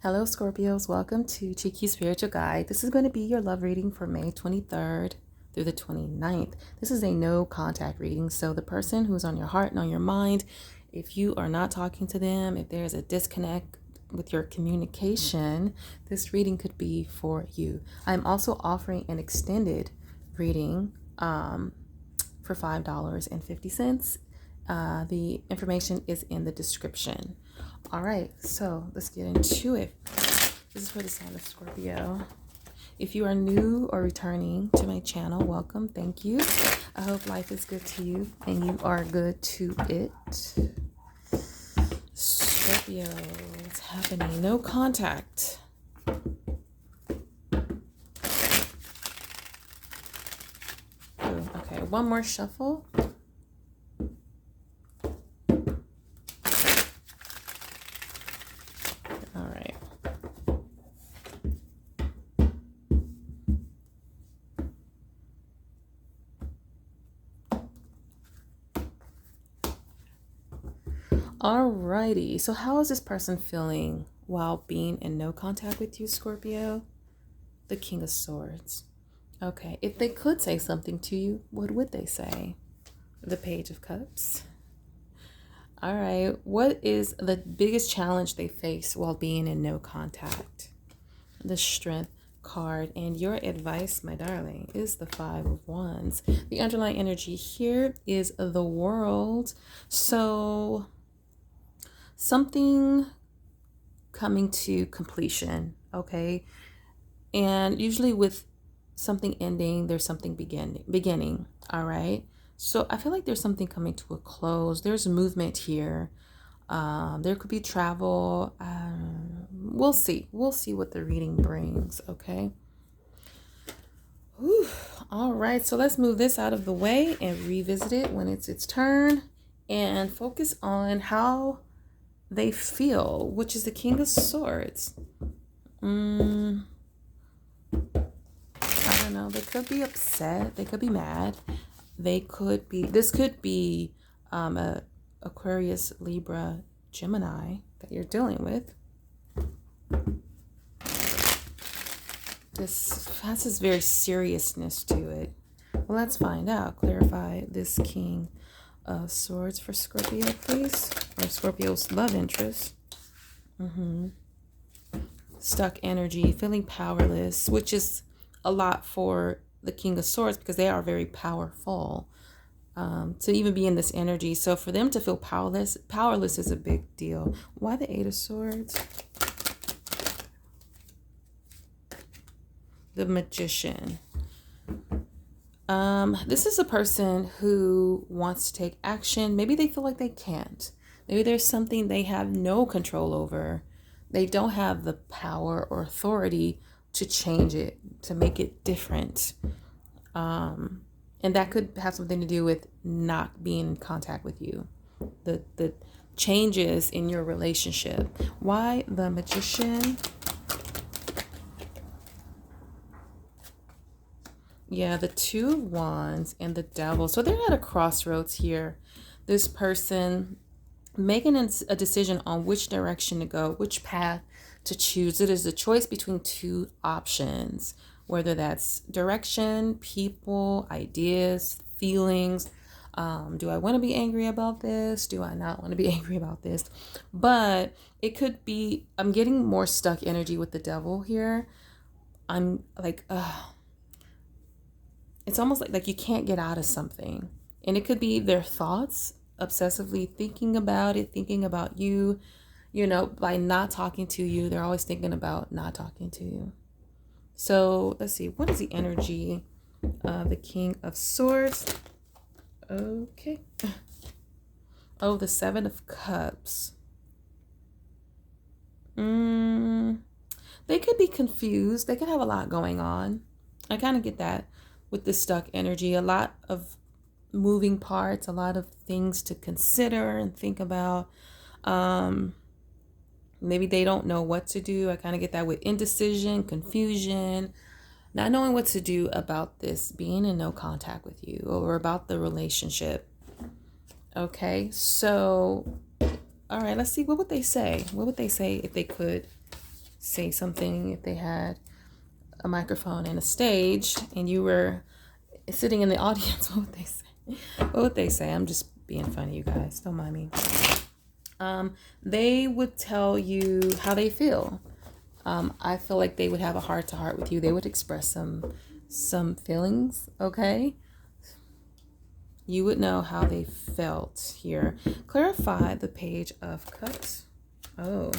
Hello, Scorpios. Welcome to CHiiQ Spiritual Guide. This is going to be your love reading for May 23rd through the 29th. This is a no contact reading. So the person who's on your heart and on your mind, if you are not talking to them, if there's a disconnect with your communication, this reading could be for you. I'm also offering an extended reading for $5.50. The information is in the description. All right, so let's get into it. This is for the sign of Scorpio. If you are new or returning to my channel, welcome. Thank you. I hope life is good to you and you are good to it. Scorpio, what's happening? No contact. Ooh, okay, one more shuffle. Alrighty, so how is this person feeling while being in no contact with you, Scorpio? The King of Swords. Okay, if they could say something to you, what would they say? The Page of Cups. All right, what is the biggest challenge they face while being in no contact? The Strength card, and your advice, my darling, is the Five of Wands. The underlying energy here is the World. So something coming to completion, okay? And usually with something ending, there's something beginning, all right? So I feel like there's something coming to a close. There's movement here. There could be travel. We'll see. We'll see what the reading brings, okay? Whew. All right, so let's move this out of the way and revisit it when it's its turn and focus on how they feel, which is the King of Swords. I don't know. They could be upset. They could be mad. They could be, this could be a Aquarius, Libra, Gemini that you're dealing with. This has this very seriousness to it. Well, let's find out. Clarify this King of Swords for Scorpio, please. Or Scorpio's love interest. Stuck energy, feeling powerless, which is a lot for the King of Swords because they are very powerful to even be in this energy. So for them to feel powerless is a big deal. Why the Eight of Swords? The Magician. This is a person who wants to take action. Maybe they feel like they can't. Maybe there's something they have no control over. They don't have the power or authority to change it, to make it different. And that could have something to do with not being in contact with you. The changes in your relationship. Why the Magician? Yeah, the Two of Wands and the Devil. So they're at a crossroads here. This person making a decision on which direction to go, which path to choose. It is a choice between two options, whether that's direction, people, ideas, feelings. Do I want to be angry about this? Do I not want to be angry about this? But it could be, I'm getting more stuck energy with the Devil here. I'm like, it's almost like you can't get out of something. And it could be their thoughts, obsessively thinking about it, thinking about you. You know, by not talking to you, they're always thinking about not talking to you. So let's see, what is the energy of the King of Swords? Okay. Oh, the Seven of Cups. They could be confused. They could have a lot going on. I kind of get that with the stuck energy. A lot of moving parts, a lot of things to consider and think about. Maybe they don't know what to do. I kind of get that with indecision, confusion, not knowing what to do about this, being in no contact with you, or about the relationship. Okay, so, all right, let's see. What would they say? What would they say if they could say something, if they had a microphone and a stage and you were sitting in the audience, what would they say? What would they say? I'm just being funny, you guys. Don't mind me. They would tell you how they feel. I feel like they would have a heart-to-heart with you. They would express some feelings, okay? You would know how they felt here. Clarify the Page of Cups. Oh.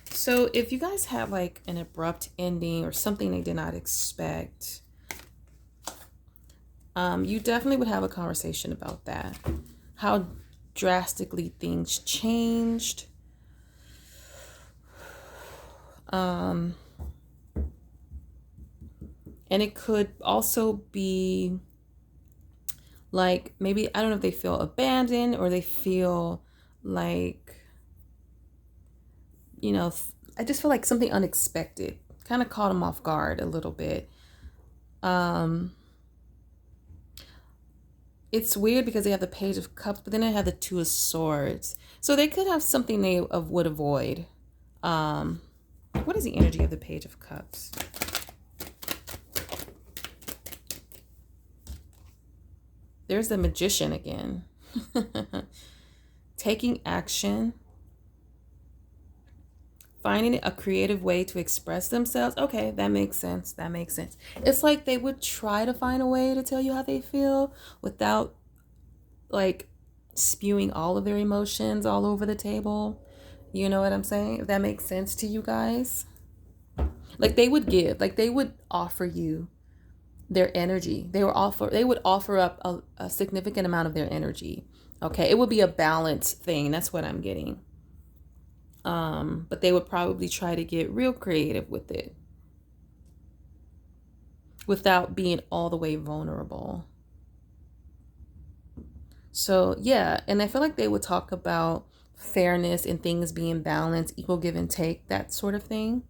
So if you guys have like an abrupt ending or something they did not expect, you definitely would have a conversation about that. How drastically things changed. And it could also be like, maybe, I don't know if they feel abandoned or they feel like, you know, I just feel like something unexpected kind of caught them off guard a little bit. It's weird because they have the Page of Cups, but then they have the Two of Swords. So they could have something they would avoid. What is the energy of the Page of Cups? There's the Magician again. Taking action. Finding a creative way to express themselves. Okay, that makes sense. That makes sense. It's like they would try to find a way to tell you how they feel without like spewing all of their emotions all over the table. You know what I'm saying? If that makes sense to you guys. Like they would give, like they would offer you their energy. They would offer up a significant amount of their energy. Okay, it would be a balanced thing. That's what I'm getting. But they would probably try to get real creative with it without being all the way vulnerable. So yeah, and I feel like they would talk about fairness and things being balanced, equal give and take, that sort of thing.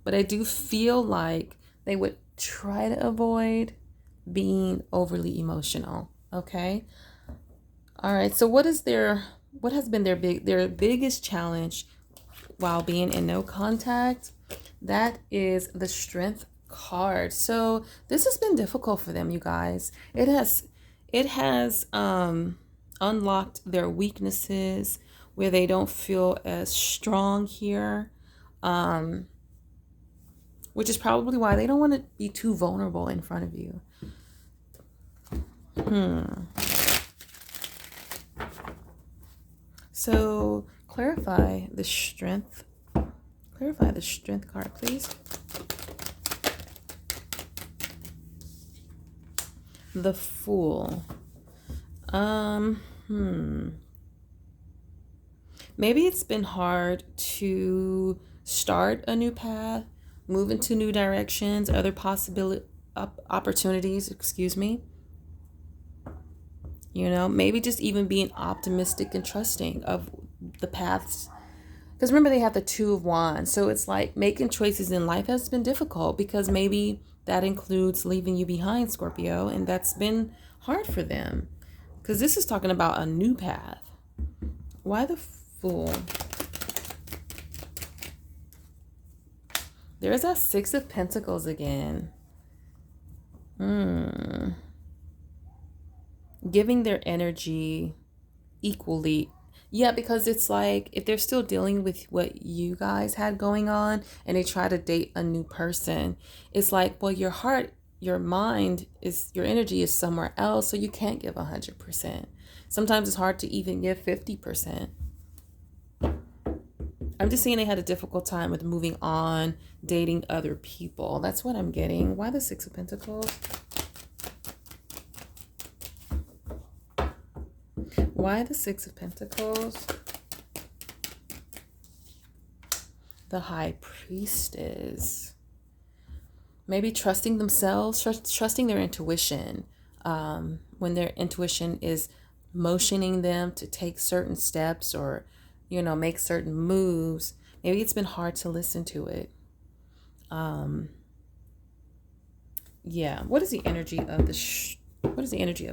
But I do feel like they would try to avoid being overly emotional. Okay. All right. So what has been their biggest challenge while being in no contact? That is the Strength card. So this has been difficult for them, you guys. It has unlocked their weaknesses where they don't feel as strong here. Which is probably why they don't want to be too vulnerable in front of you. So clarify the Strength. Clarify the Strength card, please. The Fool. Maybe it's been hard to start a new path, move into new directions, other opportunities, excuse me. You know, maybe just even being optimistic and trusting of the paths. Because remember, they have the Two of Wands. So it's like making choices in life has been difficult because maybe that includes leaving you behind, Scorpio. And that's been hard for them. Because this is talking about a new path. Why the Fool? There's that Six of Pentacles again. Giving their energy equally. Yeah, because it's like if they're still dealing with what you guys had going on and they try to date a new person, it's like, well, your heart, your mind is, your energy is somewhere else, so you can't give 100%. Sometimes it's hard to even give 50%. I'm just saying they had a difficult time with moving on, dating other people. That's what I'm getting. Why the Six of Pentacles? Why the Six of Pentacles? The High Priestess. Maybe trusting themselves, trusting their intuition. When their intuition is motioning them to take certain steps or, you know, make certain moves. Maybe it's been hard to listen to it. Yeah. What is the energy of the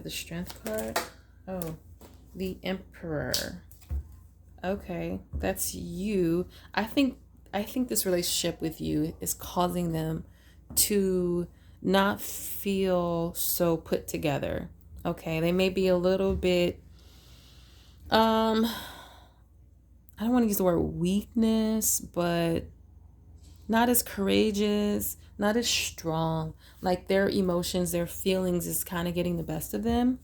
Strength card? Oh, the Emperor. Okay, that's you. I think this relationship with you is causing them to not feel so put together. Okay, they may be a little bit I don't want to use the word weakness, but not as courageous, not as strong. Like their emotions, their feelings is kind of getting the best of them.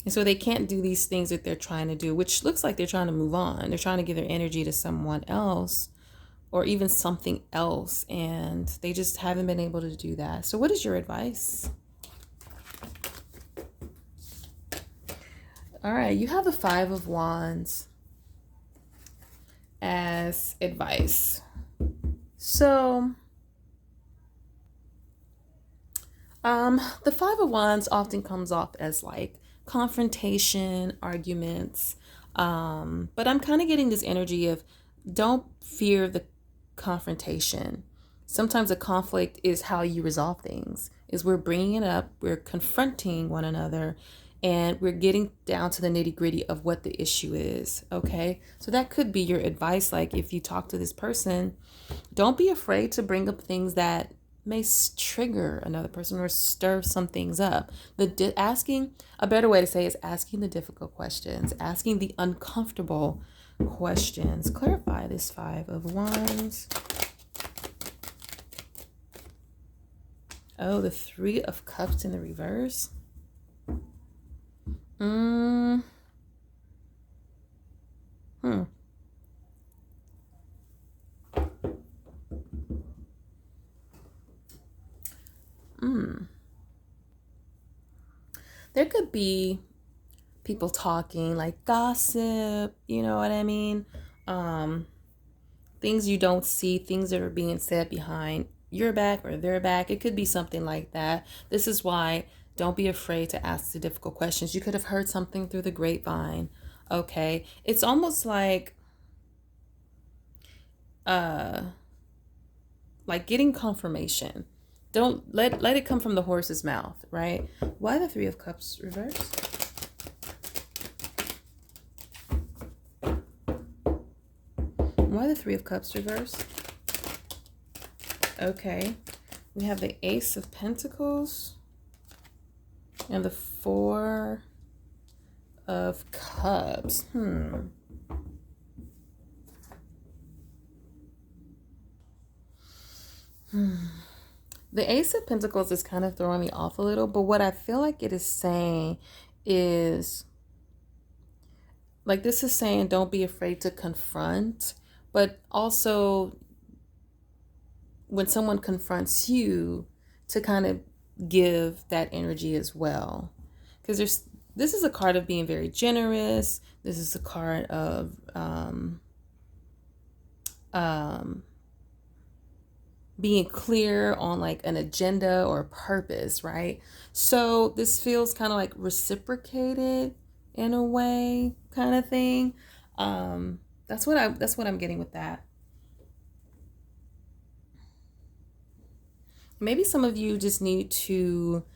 And so they can't do these things that they're trying to do, which looks like they're trying to move on. They're trying to give their energy to someone else or even something else. And they just haven't been able to do that. So what is your advice? All right, you have the Five of Wands as advice. So, the Five of Wands often comes off as like confrontation, arguments. But I'm kind of getting this energy of don't fear the confrontation. Sometimes a conflict is how you resolve things, is we're bringing it up, we're confronting one another, and we're getting down to the nitty gritty of what the issue is. Okay. So that could be your advice. Like if you talk to this person, don't be afraid to bring up things that may trigger another person or stir some things up. Asking, a better way to say is asking the difficult questions, asking the uncomfortable questions. Clarify this Five of Wands. Oh, the Three of Cups in the reverse. Hmm. There could be people talking like gossip, you know what I mean? Things you don't see, things that are being said behind your back or their back. It could be something like that. This is why don't be afraid to ask the difficult questions. You could have heard something through the grapevine. Okay. It's almost uh like getting confirmation. Don't let it come from the horse's mouth, right? Why the Three of Cups reversed? Why the Three of Cups reversed? Okay. We have the Ace of Pentacles and the Four of Cups. The Ace of Pentacles is kind of throwing me off a little, but what I feel like it is saying is, like this is saying don't be afraid to confront, but also when someone confronts you to kind of give that energy as well. Because this is a card of being very generous. This is a card of being clear on like an agenda or a purpose, right? So this feels kind of like reciprocated in a way, kind of thing. That's what I'm getting with that. Maybe some of you just need to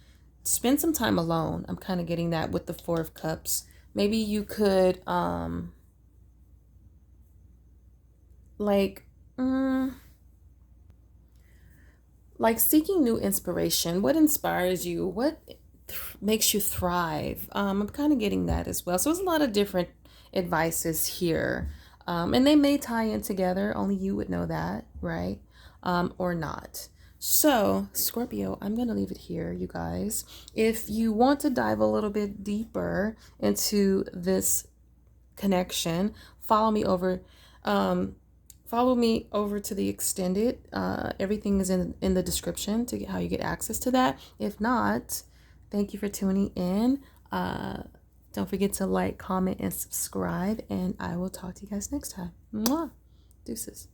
spend some time alone. I'm kind of getting that with the Four of Cups. Maybe you could like like seeking new inspiration. What inspires you? What makes you thrive? I'm kind of getting that as well. So there's a lot of different advices here. And they may tie in together. Only you would know that, right? Or not. So, Scorpio, I'm going to leave it here, you guys. If you want to dive a little bit deeper into this connection, follow me over to the extended. Everything is in the description to get how you get access to that. If not, thank you for tuning in. Don't forget to like, comment, and subscribe, and I will talk to you guys next time. Mwah. Deuces.